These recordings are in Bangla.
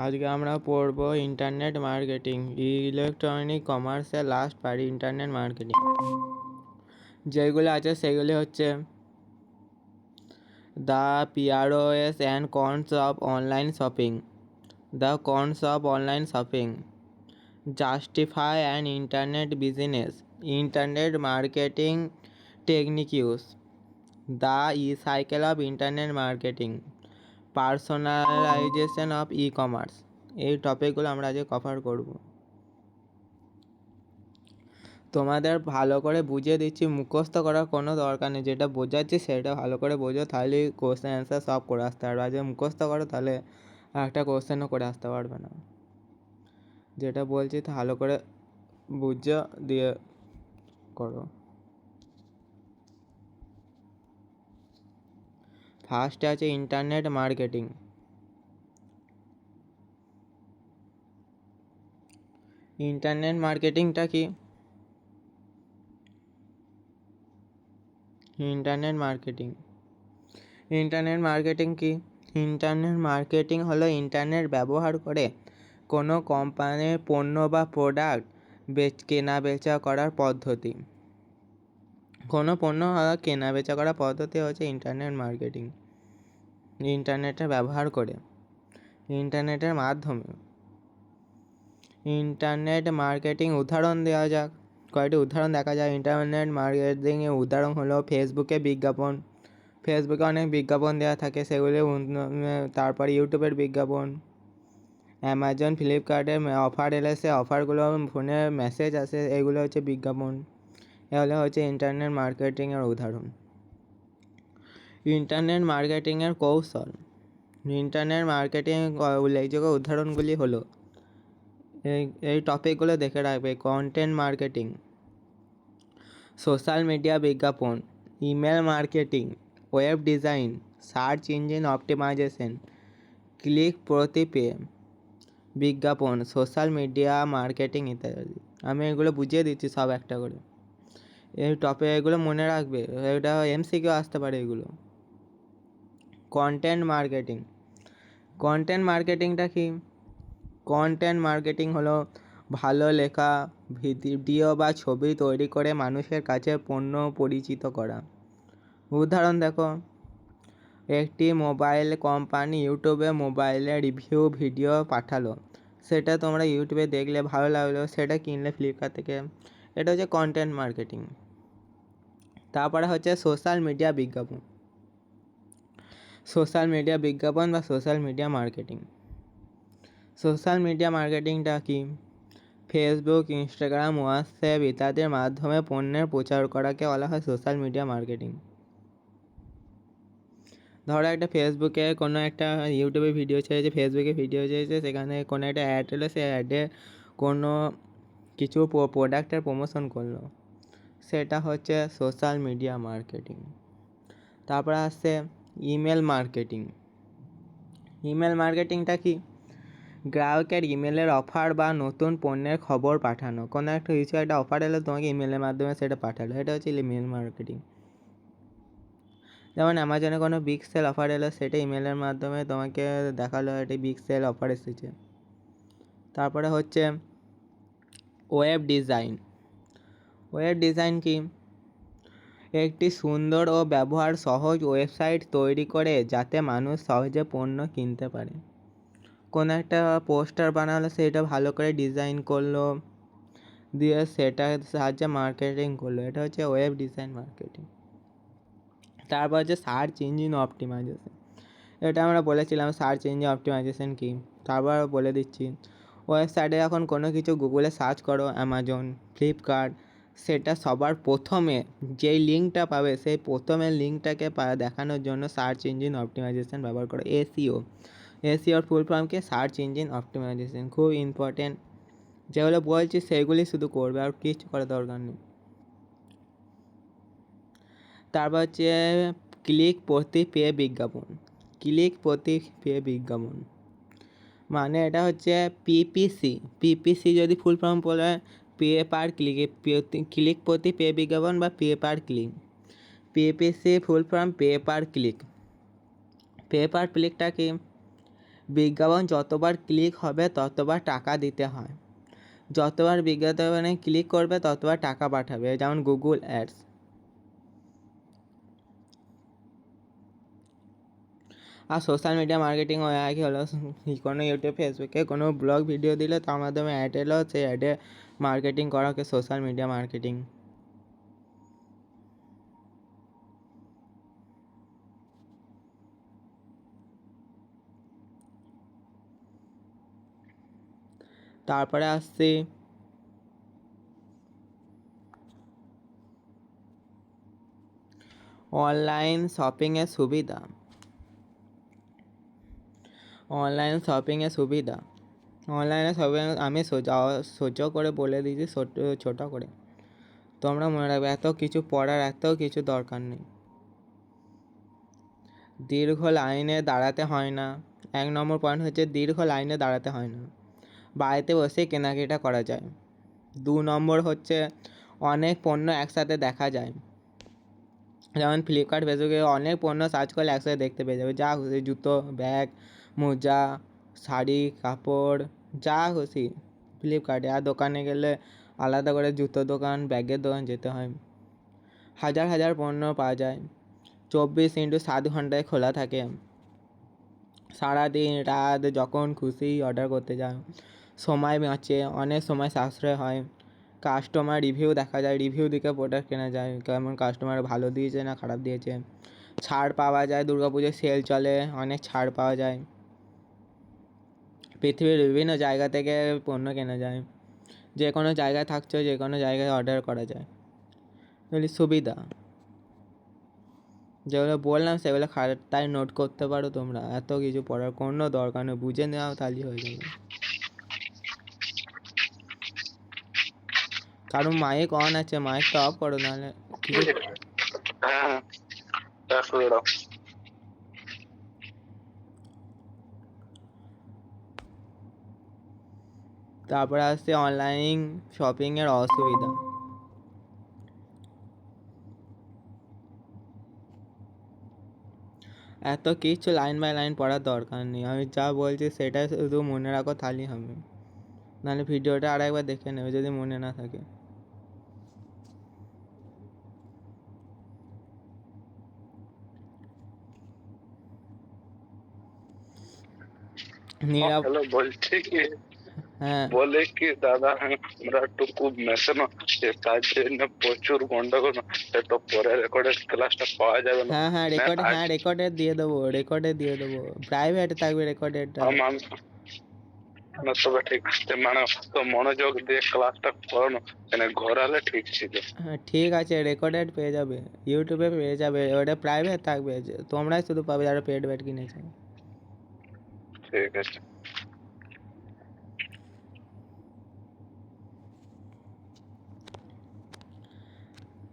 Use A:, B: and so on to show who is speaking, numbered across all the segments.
A: আজকে আমরা পড়ব ইন্টারনেট মার্কেটিং, ইলেকট্রনিক কমার্সের লাস্ট পার্ট ইন্টারনেট মার্কেটিং। যেগুলো আছে সেগুলি হচ্ছে the pros and cons of online shopping, the cons of online shopping, justify and internet business, internet marketing techniques, the cycle of internet marketing, personalisation of e commerce. এই টপিকগুলো আমরা আজকে কভার করব। তোমাদের ভালো করে বুঝিয়ে দিচ্ছি, মুখস্থ করার কোনো দরকার নেই। যেটা বোঝাচ্ছি সেটা ভালো করে বোঝো, তাহলে কোশ্চেন অ্যান্সার সব করে আসতে পারবে। আজকে মুখস্থ করো, তাহলে একটা কোশ্চেনও করে আসতে পারবে না। যেটা বলছি ভালো করে বুঝো দিয়ে করো। ফার্স্টে আছে ইন্টারনেট মার্কেটিং। ইন্টারনেট মার্কেটিংটা কি? ইন্টারনেট মার্কেটিং কি? ইন্টারনেট মার্কেটিং হলো ইন্টারনেট ব্যবহার করে কোনো কোম্পানির পণ্য বা প্রোডাক্ট কেনা বেচা করার পদ্ধতি। কোনো পণ্য কেনা বেচা করার পদ্ধতি হচ্ছে ইন্টারনেট মার্কেটিং। ইন্টারনেটের ব্যবহার করে, ইন্টারনেটের মাধ্যমে ইন্টারনেট মার্কেটিং উদাহরণ দেওয়া যাক। কয়েকটি উদাহরণ দেখা যায়। ইন্টারনেট মার্কেটিংয়ের উদাহরণ হলো ফেসবুকে বিজ্ঞাপন। ফেসবুকে অনেক বিজ্ঞাপন দেওয়া থাকে, সেগুলি তারপর ইউটিউবের বিজ্ঞাপন, অ্যামাজন ফ্লিপকার্টের অফার এলে সে অফারগুলো ফোনে মেসেজ আসে, এগুলো হচ্ছে বিজ্ঞাপন। এগুলো হচ্ছে ইন্টারনেট মার্কেটিংয়ের উদাহরণ। ইন্টারনেট মার্কেটিংয়ের কৌশল। ইন্টারনেট মার্কেটিং উল্লেখযোগ্য উদাহরণগুলি হলো, এই টপিকগুলো দেখে রাখবে। কন্টেন্ট মার্কেটিং, সোশ্যাল মিডিয়া বিজ্ঞাপন, email marketing, web design, search engine optimisation, click প্রতি পে বিজ্ঞাপন, সোশ্যাল মিডিয়া মার্কেটিং ইত্যাদি। আমি এগুলো বুঝিয়ে দিচ্ছি সব একটা করে। এই এগুলো মনে রাখবে, এটা এমসিকিউ আসতে পারে এগুলো। Content marketing. কন্টেন্ট মার্কেটিংটা কি? কন্টেন্ট মার্কেটিং হলো ভালো লেখা, ভিডিও বা ছবি তৈরি করে মানুষের কাছে পণ্য পরিচিত করা। উদাহরণ দেখো, একটি মোবাইল কোম্পানি ইউটিউবে মোবাইলের রিভিউ ভিডিও পাঠালো, সেটা তোমরা ইউটিউবে দেখলে, ভালো লাগলো, সেটা কিনলে ফ্লিপকার্ট থেকে। এটা হচ্ছে কন্টেন্ট মার্কেটিং। তারপরে হচ্ছে সোশ্যাল মিডিয়া বিজ্ঞাপন। সোশ্যাল মিডিয়া বিজ্ঞাপন বা social media marketing. Social media মার্কেটিংটা কি? ফেসবুক, ইনস্টাগ্রাম, হোয়াটসঅ্যাপ ইত্যাদির মাধ্যমে পণ্যের প্রচার করাকে বলা হয় সোশ্যাল মিডিয়া মার্কেটিং। ধরো একটা ফেসবুকে কোনো একটা ইউটিউবে ভিডিও ছেড়েছে, ফেসবুকে ভিডিও ছেড়েছে, সেখানে কোনো একটা অ্যাড এলো, সেই অ্যাডে কোনো কিছু প্রোডাক্টের প্রমোশন করলো, সেটা হচ্ছে সোশ্যাল মিডিয়া মার্কেটিং। তারপরে আসছে ইমেল মার্কেটিং। ইমেল মার্কেটিংটা কি? গ্রাহকের ইমেলের অফার বা নতুন পণ্যের খবর পাঠানো। কোনো একটা কিছু একটা অফার এলো, তোমাকে ইমেলের মাধ্যমে সেটা পাঠালো, এটা হচ্ছে ইমেল মার্কেটিং। যেমন অ্যামাজনে কোনো বিগ সেল অফার এলো, সেটা ইমেলের মাধ্যমে তোমাকে দেখালো এটি বিগ সেল অফার এসেছে। তারপরে হচ্ছে ওয়েব ডিজাইন। ওয়েব ডিজাইন কি? একটি সুন্দর ও ব্যবহার সহজ ওয়েবসাইট তৈরি করে যাতে মানুষ সহজে পণ্য কিনতে পারে। কোনো একটা পোস্টার বানালো, সেটা ভালো করে ডিজাইন করলো, দিয়ে সেটার সাহায্যে মার্কেটিং করলো, এটা হচ্ছে ওয়েব ডিজাইন মার্কেটিং। তারপর হচ্ছে সার্চ ইঞ্জিন অপটিমাইজেশন। এটা আমরা বলেছিলাম সার্চ ইঞ্জিন অপটিমাইজেশন কি, তারপর বলে দিচ্ছি। ওয়েবসাইটে যখন কোনো কিছু গুগলে সার্চ করো, অ্যামাজন, ফ্লিপকার্ট, সেটা সবার প্রথমে যেই লিঙ্কটা পাবে, সেই প্রথমে লিঙ্কটাকে দেখানোর জন্য সার্চ ইঞ্জিন অপটিমাইজেশন ব্যবহার করো। এসইওর ফুল ফর্মকে সার্চ ইঞ্জিন অপটিমাইজেশন, খুব ইম্পর্টেন্ট। যেগুলো বলছি সেইগুলি শুধু করবে, আর কিছু করার দরকার নেই। তারপর হচ্ছে ক্লিক প্রতি পে বিজ্ঞাপন। ক্লিক প্রতি পে বিজ্ঞাপন মানে এটা হচ্ছে পিপিসি যদি ফুল ফর্ম বলে, পে পার ক্লিক, ক্লিক প্রতি পে বিজ্ঞাপন বা pay per click. PPC full form pay per click. Pay per ক্লিকটা কি? বিজ্ঞাপন যতবার ক্লিক হবে ততবার টাকা দিতে হয়, যতবার বিজ্ঞাপনে ক্লিক করবে ততবার টাকা পাঠাবে, যেমন গুগল অ্যাডস। আর সোশ্যাল মিডিয়া মার্কেটিং কি হলো, কোনো ইউটিউব ফেসবুকে কোনো ব্লগ ভিডিও দিলে তার মাধ্যমে অ্যাড এলো, সেই অ্যাডে মার্কেটিং করাকে সোশ্যাল মিডিয়া মার্কেটিং। তারপরে আসছি অনলাইন শপিংয়ের সুবিধা। অনলাইন শপিংয়ের সুবিধা, অনলাইনে শপিং আমি সোজা করে বলে দিয়েছি, ছোট করে। তোমরা মনে রাখবে, এত কিছু পড়ার এত কিছু দরকার নেই। দীর্ঘ লাইনে দাঁড়াতে হয় না। 1 নম্বর পয়েন্ট হচ্ছে দীর্ঘ লাইনে দাঁড়াতে হয় না, বাড়িতে বসে কেনাকাটা করা যায়। 2 নম্বর হচ্ছে অনেক পণ্য একসাথে দেখা যায়, যেমন ফ্লিপকার্ট ফেসবুকে অনেক পণ্য সার্চ করলে একসাথে দেখতে পেয়ে যাবে, যা খুশি জুতো, ব্যাগ, মোজা, শাড়ি, কাপড়, যা খুশি ফ্লিপকার্টে। আর দোকানে গেলে আলাদা করে জুতোর দোকান, ব্যাগের দোকান যেতে হয়। হাজার হাজার পণ্য পাওয়া যায়, 24x7 ঘন্টায় খোলা থাকে, সারাদিন রাত যখন খুশি অর্ডার করতে যাও, সময় বাঁচে, অনেক সময় সাশ্রয় হয়। কাস্টমার রিভিউ দেখা যায়, রিভিউ দিকে প্রোডাক্ট কেনা যায়, কেমন কাস্টমার ভালো দিয়েছে না খারাপ দিয়েছে। ছাড় পাওয়া যায়, দুর্গাপুজোয় সেল চলে, অনেক ছাড় পাওয়া যায়। পৃথিবীর বিভিন্ন জায়গা থেকে পণ্য কেনা যায়, যে কোনো জায়গায় থাকছো যে কোনো জায়গায় অর্ডার করা যায়। এগুলি সুবিধা যেগুলো বললাম সেগুলো খাতায় নোট করতে পারো তোমরা, এত কিছু পড়ার কোনো দরকার নেই, বুঝে নেওয়া তাহলেই হয়ে যাবে। কারণ মাইক অন আছে, মাইকটা অফ করো, নাহলে কিছু। তারপরে আসছে অনলাইন শপিংয়ের অসুবিধা। এত কিছু লাইন বাই লাইন পড়ার দরকার নেই, আমি যা বলছি সেটা শুধু মনে রাখো তাহলেই হবে, নাহলে ভিডিওটা আরেকবার দেখে নেবে যদি মনে না থাকে।
B: বলছি কি,
A: হ্যাঁ
B: বলে কি দাদা আমরা একটু খুব মেশে না, তার জন্য প্রচুর গন্ডগোল, একটু পরে রেকর্ডের ক্লাসটা পাওয়া যাবে না।
A: হ্যাঁ রেকর্ডে দিয়ে দেবো, প্রাইভেট থাকবে রেকর্ডেডটা।
B: না তবে ঠিক মানে তো মনোযোগ দিয়ে ক্লাসটা করানো, মানে ঘোরালে ঠিক ছিল।
A: হ্যাঁ ঠিক আছে, রেকর্ডেড পেয়ে যাবে, ইউটিউবে পেয়ে যাবে, ওটা প্রাইভেট থাকবে, তোমরাই শুধু পাবে যারা পেড ব্যাট কিনেছে।
B: ঠিক আছে।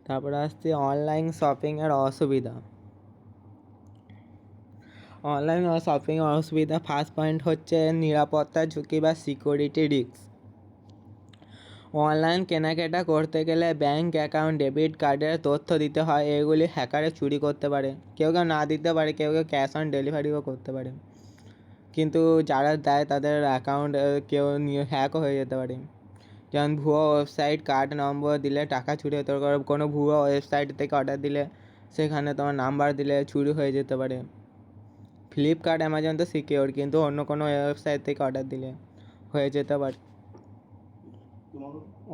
A: তারপরে আসছে অনলাইন শপিংয়ের অসুবিধা। অনলাইন শপিংয়ের অসুবিধা, ফার্স্ট পয়েন্ট হচ্ছে নিরাপত্তার ঝুঁকি বা সিকিউরিটি রিস্ক। অনলাইন কেনাকাটা করতে গেলে ব্যাঙ্ক অ্যাকাউন্ট, ডেবিট কার্ডের তথ্য দিতে হয়, এগুলি হ্যাকারে চুরি করতে পারে, কেউ কেউ না দিতে পারে, কেউ কেউ ক্যাশ অন ডেলিভারিও করতে পারে, কিন্তু যারা দেয় তাদের অ্যাকাউন্ট কেউ নিয়ে হ্যাকও হয়ে যেতে পারে। যেমন ভুয়ো ওয়েবসাইট, কার্ড নম্বর দিলে টাকা চুরি হতে পারে, কোনো ভুয়ো ওয়েবসাইট থেকে অর্ডার দিলে সেখানে তোমার নাম্বার দিলে চুরি হয়ে যেতে পারে। ফ্লিপকার্ট, অ্যামাজন তো সিকিওর, কিন্তু অন্য কোনো ওয়েবসাইট থেকে অর্ডার দিলে হয়ে যেতে পারে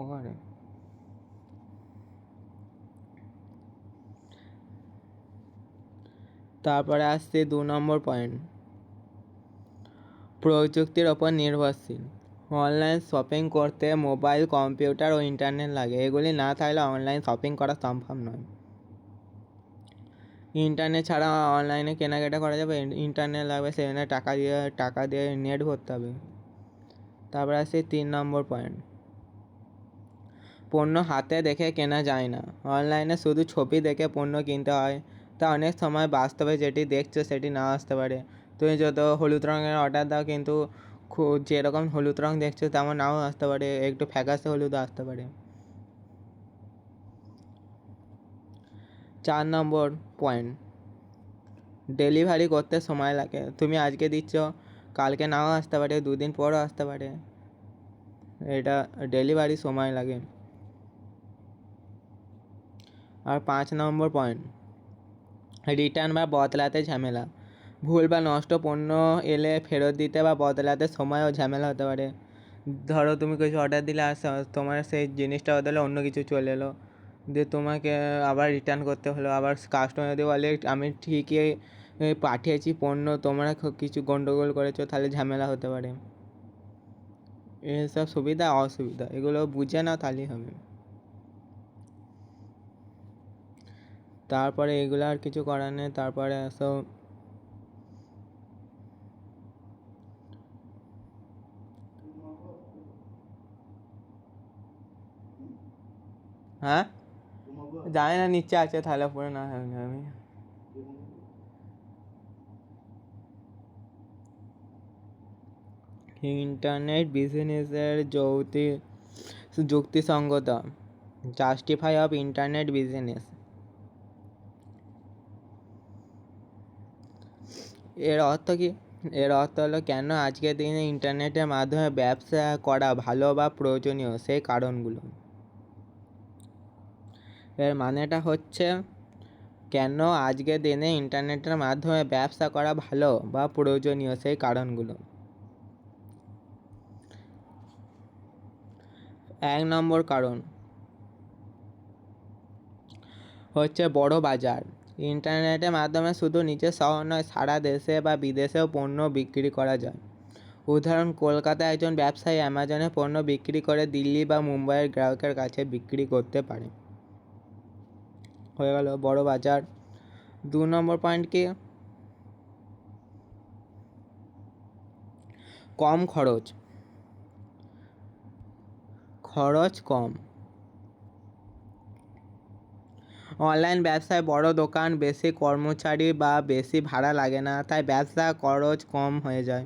A: ওখানে। তারপরে আসছে 2 নম্বর পয়েন্ট, প্রযুক্তির ওপর নির্ভরশীল। অনলাইন শপিং করতে মোবাইল, কম্পিউটার ও ইন্টারনেট লাগে, এগুলি না থাকলে অনলাইন শপিং করা সম্ভব নয়। ইন্টারনেট ছাড়া অনলাইনে কেনাকাটা করা যাবে, ইন্টারনেট লাগবে, সেখানে টাকা দিয়ে নেট ভরতে হবে। তারপরে আসছে 3 নম্বর পয়েন্ট, পণ্য হাতে দেখে কেনা যায় না, অনলাইনে শুধু ছবি দেখে পণ্য কিনতে হয়, তা অনেক সময় বাস্তবে যেটি দেখছো সেটি না আসতে পারে। তুমি যত হলুদ রঙের অর্ডার দাও, কিন্তু যেরকম হলুদ রঙ দেখছো তেমন নাও আসতে পারে, একটু ফ্যাকাশে হলুদ আসতে পারে। 4 নম্বর পয়েন্ট, ডেলিভারি করতে সময় লাগে, তুমি আজকে দিচ্ছ কালকে নাও আসতে পারে, 2 দিন পরও আসতে পারে, এটা ডেলিভারি সময় লাগে। আর 5 নম্বর পয়েন্ট, রিটার্ন বা বদলাতে ঝামেলা। ভুল বা নষ্ট পণ্য এলে ফেরত দিতে বা বদলাতে সময় ও ঝামেলা হতে পারে। ধরো তুমি কিছু অর্ডার দিলে আর তোমার সেই জিনিসটা বদলে অন্য কিছু চলে এলো, দিয়ে তোমাকে আবার রিটার্ন করতে হলো। আবার কাস্টমার যদি বলে আমি ঠিকই পাঠিয়েছি পণ্য, তোমরা কিছু গন্ডগোল করেছো, তাহলে ঝামেলা হতে পারে। এসব সুবিধা অসুবিধা এগুলো বুঝে নাও তাহলেই হবে। তারপরে এগুলো আর কিছু করার নেই। তারপরে আসো হ্যাঁ জানি না, নিচে আছে, তাহলে পরে না আমি ইন্টারনেট বিজনেসের যুক্তিসঙ্গতা, জাস্টিফাই অফ ইন্টারনেট বিজনেস। এর অর্থ কি? এর অর্থ হলো কেন আজকের দিনে ইন্টারনেটের মাধ্যমে ব্যবসা করা ভালো বা প্রয়োজনীয়, সেই কারণগুলো। এর মানেটা হচ্ছে কেন আজকের দিনে ইন্টারনেটের মাধ্যমে ব্যবসা করা ভালো বা প্রয়োজনীয়, সেই কারণগুলো। 1 নম্বর কারণ হচ্ছে বড় বাজার। ইন্টারনেটের মাধ্যমে শুধু নিজের শহর নয়, সারা দেশে বা বিদেশেও পণ্য বিক্রি করা যায়। উদাহরণ, কলকাতায় একজন ব্যবসায়ী অ্যামাজনে পণ্য বিক্রি করে দিল্লি বা মুম্বাইয়ের গ্রাহকের কাছে বিক্রি করতে পারে। হয়ে গেল বড় বাজার। 2 নম্বর পয়েন্ট কি? কম খরচ। খরচ কম। অনলাইন ব্যবসায় বড় দোকান, বেশি কর্মচারী বা বেশি ভাড়া লাগে না, তাই ব্যবসা খরচ কম হয়ে যায়।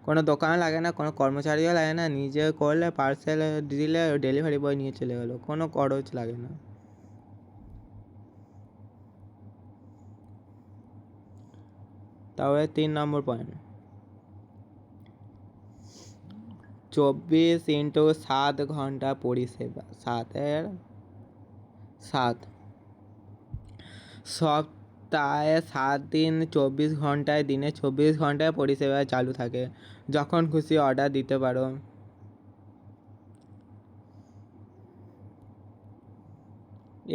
A: কোনো দোকানও লাগে না, কোনো কর্মচারীও লাগে না, নিজে করলে পার্সেল দিলে ডেলিভারি বয় নিয়ে চলে গেলো, কোনো খরচ লাগে না। তাহলে 3 নম্বর পয়েন্ট, 24x7 ঘন্টা পরিষেবা। 7 সপ্তাহে 7 দিন 24 ঘন্টায়, দিনে 24 ঘন্টায় পরিষেবা চালু থাকে। যখন খুশি অর্ডার দিতে পারো।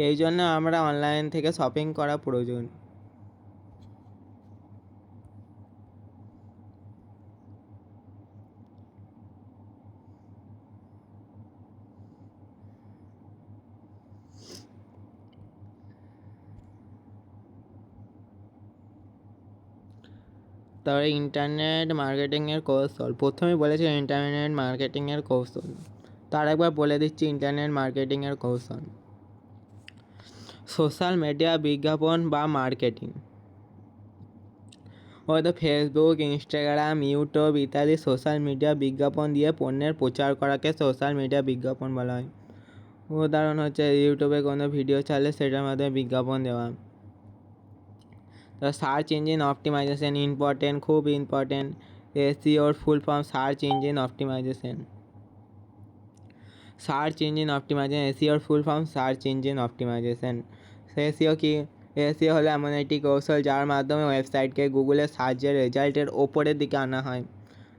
A: এই জন্য আমরা অনলাইন থেকে শপিং করা প্রয়োজন। তারপরে ইন্টারনেট মার্কেটিংয়ের কৌশল। প্রথমেই বলেছি ইন্টারনেট মার্কেটিংয়ের কৌশল, তার একবার বলে দিচ্ছি ইন্টারনেট মার্কেটিংয়ের কৌশল। সোশ্যাল মিডিয়া বিজ্ঞাপন বা মার্কেটিং। হয়তো ফেসবুক, ইনস্টাগ্রাম, ইউটিউব ইত্যাদি সোশ্যাল মিডিয়া বিজ্ঞাপন দিয়ে পণ্যের প্রচার করাকে সোশ্যাল মিডিয়া বিজ্ঞাপন বলা হয়। উদাহরণ হচ্ছে ইউটিউবে কোনো ভিডিও চালে সেটার মাধ্যমে বিজ্ঞাপন দেওয়া। তো সার্চ ইঞ্জিন অপটিমাইজেশন ইম্পর্টেন্ট, খুব ইম্পর্টেন্ট। এসইওর full form search engine optimisation. Search engine optimisation, এসইওর full form search engine optimisation. SEO কি? এসইও হলো এমন একটি কৌশল যার মাধ্যমে ওয়েবসাইটকে গুগলের সার্চের রেজাল্টের ওপরের দিকে আনা হয়।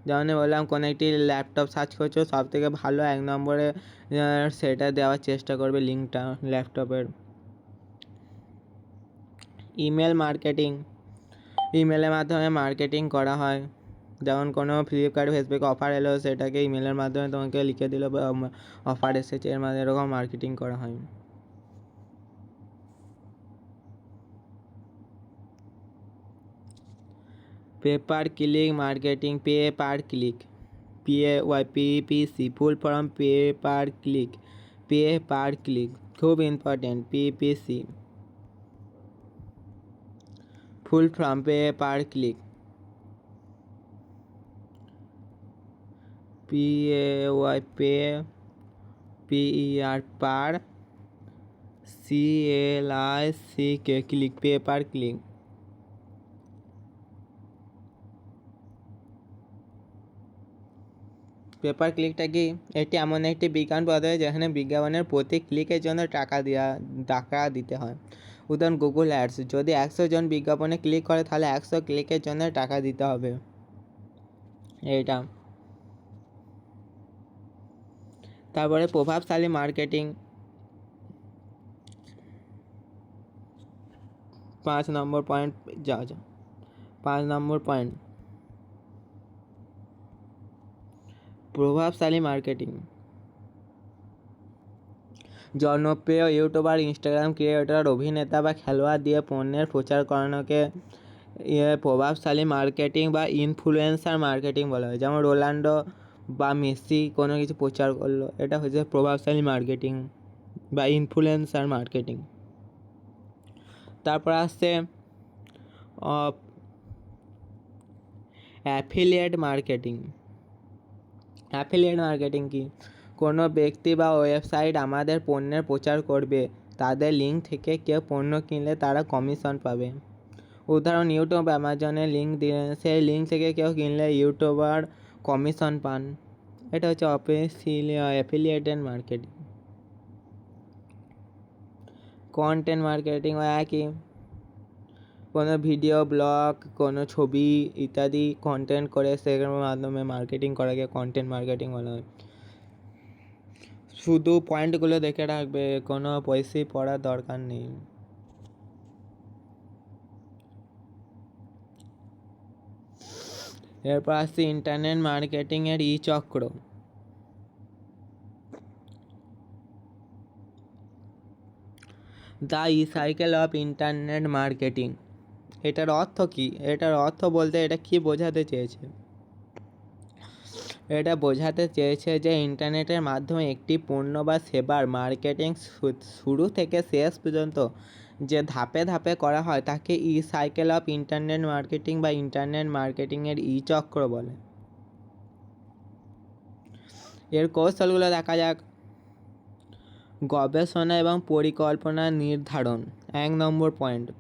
A: যেমন বললাম, কোনো একটি ল্যাপটপ সার্চ করছো, সব থেকে ভালো 1 নম্বরে সেটা দেওয়ার চেষ্টা করবে, লিঙ্কটা ল্যাপটপের। Email marketing. ইমেলের মাধ্যমে মার্কেটিং করা হয়। যেমন কোনো ফ্লিপকার্ট, ফেসবুক অফার এলো, সেটাকে ইমেলের মাধ্যমে তোমাকে লিখে দিল অফার এসেছে, এর মাধ্যমে এরকম মার্কেটিং করা হয়। Pay per click marketing. PPC full form pay per click, খুব important. PPC full form pay per click. Per CLICK click, pay per click. Pay per ক্লিকটা কি? এটি এমন একটি বিজ্ঞান পদ্ধতি যেখানে বিজ্ঞাপনের প্রতি ক্লিকের জন্য টাকা দিতে হয়। উদাহরণ গুগল অ্যাডস, যদি 100 জন বিজ্ঞাপনে ক্লিক করে তাহলে 100 ক্লিকের জন্য টাকা দিতে হবে। এইটা। তারপরে প্রভাবশালী মার্কেটিং, 5 নম্বর পয়েন্ট। যাও 5 নম্বর পয়েন্ট, প্রভাবশালী মার্কেটিং। জনপ্রিয় ইউটিউবার, ইনস্টাগ্রাম ক্রিয়েটর, অভিনেতা বা খেলোয়াড় দিয়ে পণ্যের প্রচার করানোকে প্রভাবশালী মার্কেটিং বা ইনফ্লুয়েন্সার মার্কেটিং বলা হয়। যেমন রোনাল্ডো বা মেসি কোনো কিছু প্রচার করলো, এটা হচ্ছে প্রভাবশালী মার্কেটিং বা ইনফ্লুয়েন্সার মার্কেটিং। তারপর আসছে অ্যাফিলিয়েট মার্কেটিং। অ্যাফিলিয়েট মার্কেটিং কি? কোনো ব্যক্তি বা ওয়েবসাইট আমাদের পণ্যের প্রচার করবে, তাদের লিঙ্ক থেকে কেউ পণ্য কিনলে তারা কমিশন পাবে। উদাহরণ ইউটিউব, অ্যামাজনে লিঙ্ক দিলে সেই লিঙ্ক থেকে কেউ কিনলে ইউটিউবার কমিশন পান। এটা হচ্ছে অ্যাফিলিয়েটেড মার্কেটিং। কন্টেন্ট মার্কেটিং একই, কোনো ভিডিও, ব্লগ, কোনো ছবি ইত্যাদি কন্টেন্ট করে সেগুলোর মাধ্যমে মার্কেটিং করাকে কন্টেন্ট মার্কেটিং বলা হয়। শুধু পয়েন্টগুলো দেখে রাখবে, কোনো পয়সা পড়ার দরকার নেই। এরপর আসছে ইন্টারনেট মার্কেটিংয়ের চক্র। The cycle of internet marketing. এটার অর্থ কি? এটার অর্থ বলতে এটা কি বোঝাতে চেয়েছে? এটা বোঝাতে চেয়েছে যে ইন্টারনেটের মাধ্যমে একটি পণ্য বা সেবার মার্কেটিং শুরু থেকে শেষ পর্যন্ত যে ধাপে ধাপে করা হয় তাকে সাইকেল অফ ইন্টারনেট মার্কেটিং বা ইন্টারনেট মার্কেটিংয়ের চক্র বলে। এর কৌশলগুলো দেখা যাক। গবেষণা এবং পরিকল্পনা নির্ধারণ, 1 নম্বর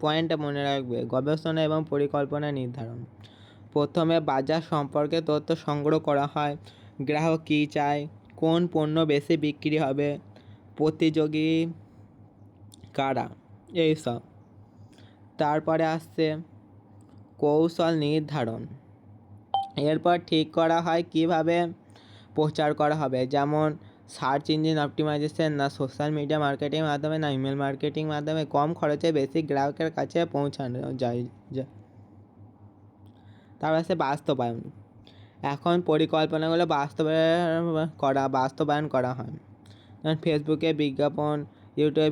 A: পয়েন্টটা মনে রাখবে, গবেষণা এবং পরিকল্পনা নির্ধারণ। প্রথমে বাজার সম্পর্কে তথ্য সংগ্রহ করা হয়। গ্রাহক কী চায়, কোন পণ্য বেশি বিক্রি হবে, প্রতিযোগী কারা, এইসব। তারপরে আসছে কৌশল নির্ধারণ। এরপর ঠিক করা হয় কিভাবে প্রচার করা হবে, যেমন সার্চ ইঞ্জিন অপটিমাইজেশন, না সোশ্যাল মিডিয়া মার্কেটিং মাধ্যমে, না ইমেল মার্কেটিং মাধ্যমে কম খরচে বেশি গ্রাহকের কাছে পৌঁছানো যায়। তারপর আছে বাস্তবায়ন। এখন পরিকল্পনাগুলো বাস্তবায়ন করা হয়। যেমন ফেসবুকে বিজ্ঞাপন, ইউটিউবে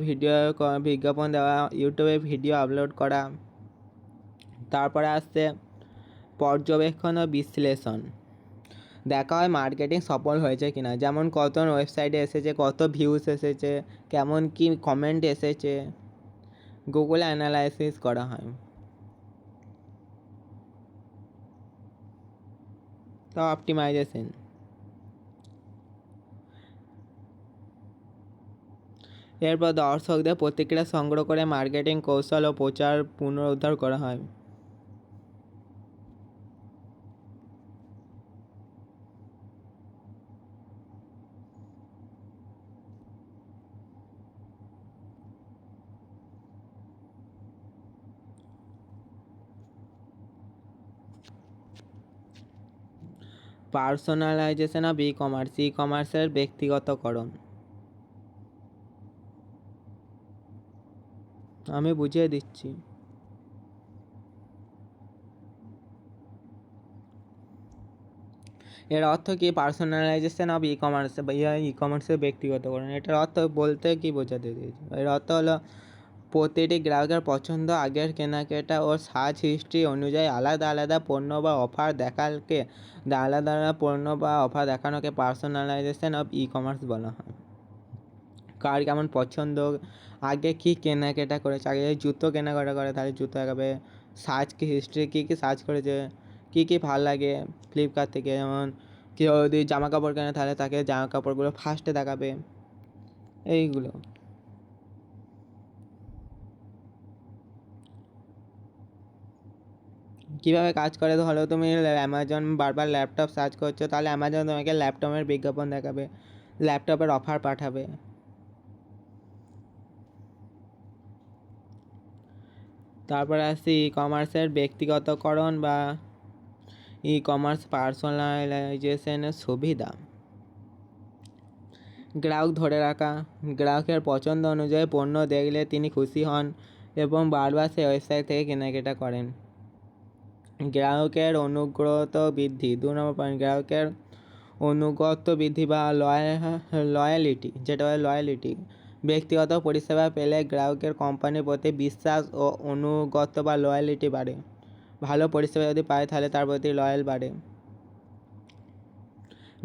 A: বিজ্ঞাপন দেওয়া, ইউটিউবে ভিডিও আপলোড করা। তারপরে আসছে পর্যবেক্ষণ ও বিশ্লেষণ। দেখা হয় মার্কেটিং সফল হয়েছে কিনা, যেমন কত ওয়েবসাইটে এসেছে, কত ভিউজ এসেছে, কেমন কি কমেন্ট এসেছে, গুগলে অ্যানালাইসিস করা হয়। তো অপটিমাইজেশন। এরপর দর্শকদের প্রতিক্রিয়া সংগ্রহ করে মার্কেটিং কৌশল ও প্রচার পুনরুদ্ধার করা হয়। পার্সোনালাইজেশন অফ ই-কমার্সের ব্যক্তিগতকরণ। আমি বুঝিয়ে দিচ্ছি। এর অর্থ কি? পার্সোনালাইজেশন অফ ই-কমার্সের ব্যক্তিগতকরণ। এটার অর্থ বলতে কি বোঝাতে দিয়েছে? এর অর্থ হলো প্রতিটি গ্রাহকের পছন্দ, আগের কেনাকাটা ও সার্চ হিস্ট্রি অনুযায়ী আলাদা আলাদা পণ্য বা অফার দেখানোকে পার্সোনালাইজেশন অফ ই-কমার্স বলা হয়। কার কেমন পছন্দ, আগে কি কেনাকাটা করেছে, আগে জুতো কেনাকাটা করে তাহলে জুতো দেখাবে, সার্চ হিস্ট্রি কী কী সার্চ করেছে, কী কী ভালো লাগে ফ্লিপকার্ট থেকে, যেমন কেউ যদি জামা কাপড় কেনে তাহলে তাকে জামা কাপড়গুলো ফার্স্টে দেখাবে, এইগুলো। কীভাবে কাজ করে, ধরো তুমি অ্যামাজন বারবার ল্যাপটপ সার্চ করছো, তাহলে অ্যামাজন তোমাকে ল্যাপটপের বিজ্ঞাপন দেখাবে, ল্যাপটপের অফার পাঠাবে। তারপরে আসছি ই কমার্সের ব্যক্তিগতকরণ বা ই কমার্স পার্সোনালাইজেশনের সুবিধা। গ্রাহক ধরে রাখা, গ্রাহকের পছন্দ অনুযায়ী পণ্য দেখলে তিনি খুশি হন এবং বারবার সেই ওয়েবসাইট থেকে কেনাকাটা করেন। গ্রাহকের অনুগত বৃদ্ধি, 2 নম্বর পয়েন্ট, গ্রাহকের অনুগত বৃদ্ধি বা লয়ালিটি, যেটা হয় লয়ালিটি। ব্যক্তিগত পরিষেবা পেলে গ্রাহকের কোম্পানির প্রতি বিশ্বাস ও অনুগত বা লয়ালিটি বাড়ে। ভালো পরিষেবা যদি পায় তাহলে তার প্রতি লয়াল বাড়ে।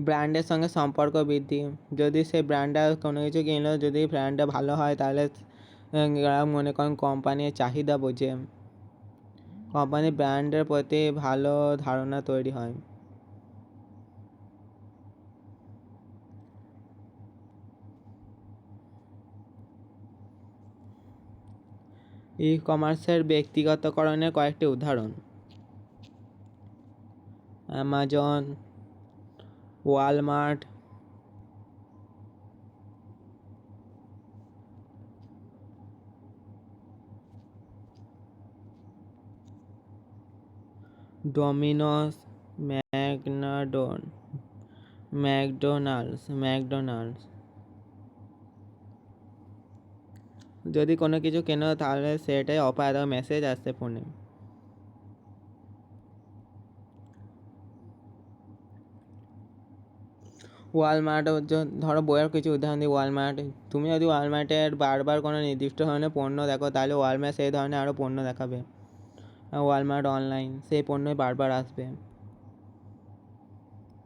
A: ব্র্যান্ডের সঙ্গে সম্পর্ক বৃদ্ধি, যদি সেই ব্র্যান্ডটা কোনো কিছু কিনলো, যদি ব্র্যান্ডটা ভালো হয় তাহলে গ্রাহক মনে করেন কোম্পানির চাহিদা বোঝে, কোম্পানির ব্র্যান্ডের প্রতি ভালো ধারণা তৈরি হয়। ই কমার্সের ব্যক্তিগতকরণের কয়েকটি উদাহরণ: অ্যামাজন, ওয়ালমার্ট, ডোমিনোস, ম্যাকডোনাল্ডস। যদি কোনো কিছু কেনো তাহলে সেটাই অফার মেসেজ আসছে ফোনে। ওয়ালমার্ট, ধরো বইয়ের কিছু উদাহরণ দিই। ওয়ালমার্ট, তুমি যদি ওয়ালমার্টের বারবার কোনো নির্দিষ্ট ধরনের পণ্য দেখো তাহলে ওয়ালমার্ট সেই ধরনের আরও পণ্য দেখাবে। ওয়ালমার্ট অনলাইন, সেই পণ্যই বারবার আসবে।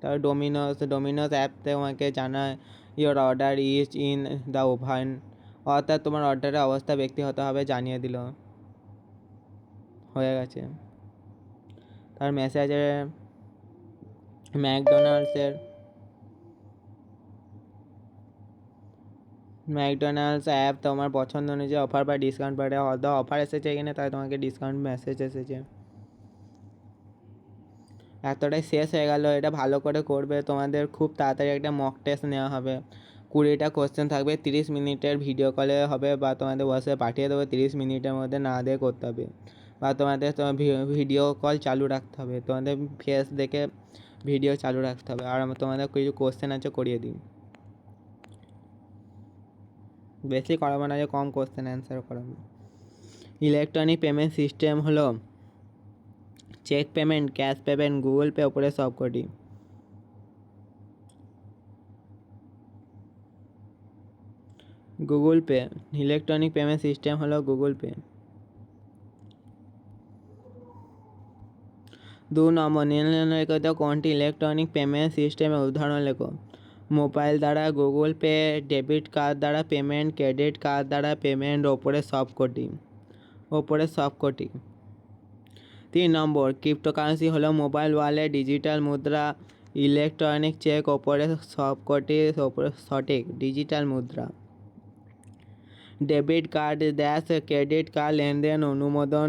A: তারপর ডোমিনোস অ্যাপ তোমাকে জানায় your order is in the oven, অর্থাৎ তোমার অর্ডারের অবস্থা ব্যক্তিগতভাবে জানিয়ে দিল, হয়ে গেছে। তার মেসেজে ম্যাকডোনাল্ডস অ্যাপ তোমার পছন্দ অনুযায়ী অফার বা ডিসকাউন্ট পাঠায়, হয়তো অফার এসেছে এখানে তাই তোমাকে ডিসকাউন্ট মেসেজ এসেছে। এতটাই শেষ হয়ে গেল, এটা ভালো করে করবে। তোমাদের খুব তাড়াতাড়ি একটা মক টেস্ট নেওয়া হবে, 20টা কোশ্চেন থাকবে, 30 মিনিটের ভিডিও কলে হবে বা তোমাদের বসে পাঠিয়ে দেবো, 30 মিনিটের মধ্যে না দিয়ে করতে হবে, বা তোমাদের ভিডিও কল চালু রাখতে হবে, তোমাদের ফেস দেখে ভিডিও চালু রাখতে হবে। আর তোমাদের কিছু কোশ্চেন আছে করিয়ে দিই, বেশি করাবো না, যে কম কোশ্চেন অ্যান্সার করাবো। ইলেকট্রনিক পেমেন্ট সিস্টেম হলো cheque payment, cash payment, Google Pay ওপরে সবকটি। Google Pay, electronic payment system হলো গুগল পে। 2 নম্বর, নিম্নলিখিত কোনটি ইলেকট্রনিক পেমেন্ট সিস্টেমের উদাহরণ লেখো? মোবাইল দ্বারা গুগল পে, ডেবিট কার্ড দ্বারা পেমেন্ট, ক্রেডিট কার্ড দ্বারা পেমেন্ট ওপরে সবকটি। 3 নম্বর, ক্রিপ্টোকারেন্সি হলো মোবাইল ওয়ালেট, ডিজিটাল মুদ্রা, ইলেকট্রনিক চেক ওপরে সবকটি সঠিক, ডিজিটাল মুদ্রা। ডেবিট কার্ড ক্রেডিট কার্ড লেনদেন অনুমোদন,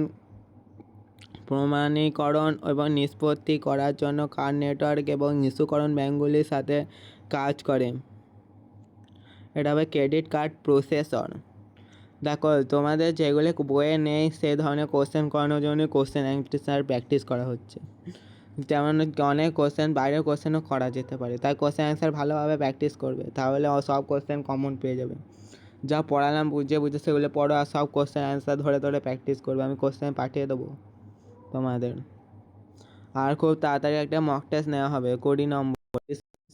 A: প্রমাণীকরণ এবং নিষ্পত্তি করার জন্য কার্ড নেটওয়ার্ক এবং ইস্যুকরণ ব্যাঙ্কগুলির সাথে কাজ করে। এটা হবে ক্রেডিট কার্ড প্রসেসর। দেখো তোমাদের যেগুলো বইয়ে নেই সেই ধরনের কোশ্চেন করানোর জন্য কোশ্চেন অ্যান্সার প্র্যাকটিস করা হচ্ছে। যেমন অনেক কোশ্চেন বাইরের কোশ্চেনও করা যেতে পারে, তাই কোশ্চেন অ্যান্সার ভালোভাবে প্র্যাকটিস করবে, তাহলে সব কোশ্চেন কমন পেয়ে যাবে। যা পড়ালাম বুঝে সেগুলো পড়ো, আর সব কোশ্চেন অ্যান্সার ধরে প্র্যাকটিস করবে। আমি কোশ্চেন পাঠিয়ে দেবো তোমাদের। আর খুব তাড়াতাড়ি একটা মক টেস্ট নেওয়া হবে, 20 নম্বর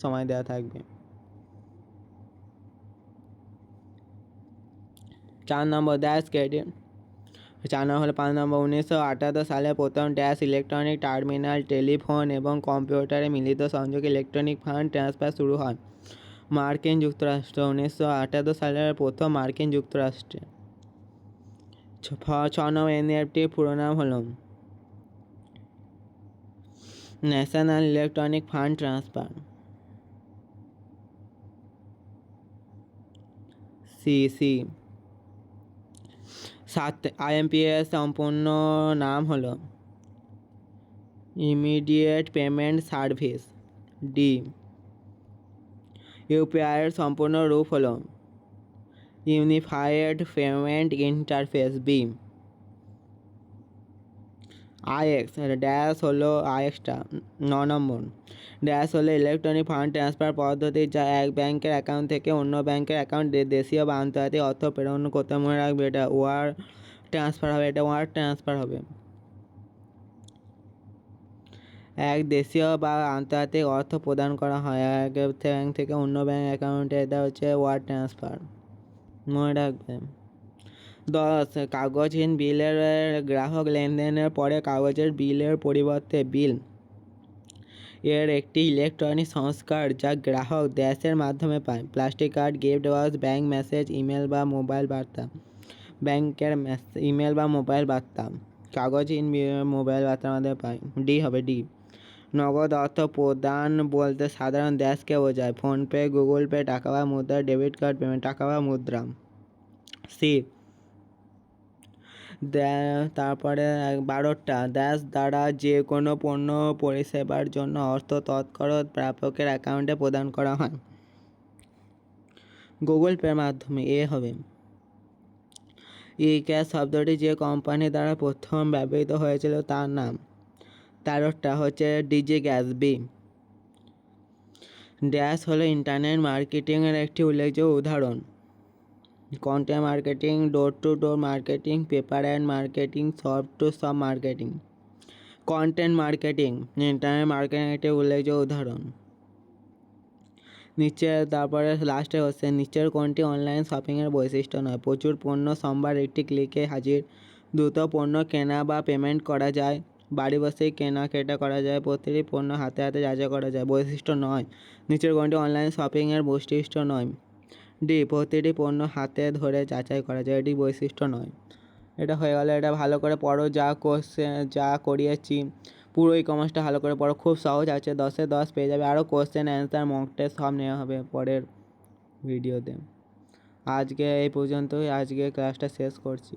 A: সময় দেওয়া থাকবে। 4 নম্বর, ক্রেডিট। 4 নম্বর হলো 5 নম্বর, 1978 সালে প্রথম ইলেকট্রনিক টার্মিনাল, টেলিফোন এবং কম্পিউটারে মিলিত সংযোগে ইলেকট্রনিক ফান্ড ট্রান্সফার শুরু হয় মার্কিন যুক্তরাষ্ট্র। 1978 সালের প্রথম মার্কিন যুক্তরাষ্ট্রে। 6 নম্বর, এনইএফটি পুরো নাম হলো National Electronic fund Transfer, CEC. 7 IMPS সম্পূর্ণ নাম হলো ইমিডিয়েট পেমেন্ট সার্ভিস। ডি, ইউপিআইয়ের সম্পূর্ণ রূপ হলো Unified Payment Interface. B, IX dash হলো আইএক্সটা 9 নম্বর। ড্যাশ হলো ইলেকট্রনিক ফান্ড ট্রান্সফার পদ্ধতি, যা এক ব্যাংকের অ্যাকাউন্ট থেকে অন্য ব্যাংকের অ্যাকাউন্টে দেশীয় বা আন্তর্জাতিক অর্থ প্রেরণ করতে। মনে রাখবে এটা ওয়ার ট্রান্সফার হবে, এটা ওয়ার ট্রান্সফার হবে। এক দেশীয় বা আন্তর্জাতিক অর্থ প্রদান করা হয় এক ব্যাংক থেকে অন্য ব্যাংক অ্যাকাউন্টে, এটা হচ্ছে ওয়ার ট্রান্সফার, মনে রাখবে। 10, কাগজহীন বিলের গ্রাহক লেনদেনের পরে কাগজের বিলের পরিবর্তে বিল এর একটি ইলেকট্রনিক সংস্করণ যা গ্রাহক ড্যাশের মাধ্যমে পায়। Plastic card, gift box, bank message, email বা মোবাইল বার্তা। ব্যাংকের ইমেল বা মোবাইল বার্তা, কাগজহীন মোবাইল বার্তার মাধ্যমে পায়। ডি হবে, ডি। নগদ অর্থ প্রদান বলতে সাধারণ ড্যাশকে বোঝায়। ফোনপে, গুগল পে, টাকা বা মুদ্রা, ডেবিট কার্ড পেমেন্ট, টাকা বা মুদ্রা। সি, তারপরে 12টা ড্যাশ দ্বারা যে কোনো পণ্য পরিষেবার জন্য অর্থ তৎক্ষণাৎ প্রাপকের অ্যাকাউন্টে প্রদান করা হয়। গুগল পের মাধ্যমে। এ হবে। ই ক্যাশ শব্দটি যে কোম্পানি দ্বারা প্রথম ব্যবহৃত হয়েছিল তার নাম। 13টা হচ্ছে ডিজি ক্যাশ। বি, ড্যাশ হলো ইন্টারনেট মার্কেটিংয়ের একটি উল্লেখযোগ্য উদাহরণ। Content marketing, door to door marketing, paper ad marketing, shop to shop marketing. Content marketing internet marketing একটি উল্লেখযোগ্য উদাহরণ। তারপরে লাস্টে হচ্ছে নিচের কোনটি অনলাইন শপিংয়ের বৈশিষ্ট্য নয়? প্রচুর পণ্য সম্ভার একটি ক্লিকে হাজির, দ্রুত পণ্য কেনা বা পেমেন্ট করা যায়, বাড়ি বসেই কেনাকাটা করা যায়, প্রতিটি পণ্য হাতে হাতে যাচাই করা যায়। বৈশিষ্ট্য নয়, নিচের কোনটি অনলাইন শপিংয়ের বৈশিষ্ট্য নয়? ডি, প্রতিটি পণ্য হাতে ধরে যাচাই করা যায়, এটি বৈশিষ্ট্য নয়। এটা হয়ে গেল। এটা ভালো করে পড়ো, যা করিয়েছি পুরো ই কমার্সটা ভালো করে পড়ো, খুব সহজ আছে, 10-এ 10 পেয়ে যাবে। আরও কোশ্চেন অ্যান্সার মক টেস্ট সব নেওয়া হবে পরের ভিডিওতে। আজকে এই পর্যন্তই, আজকে ক্লাসটা শেষ করছি।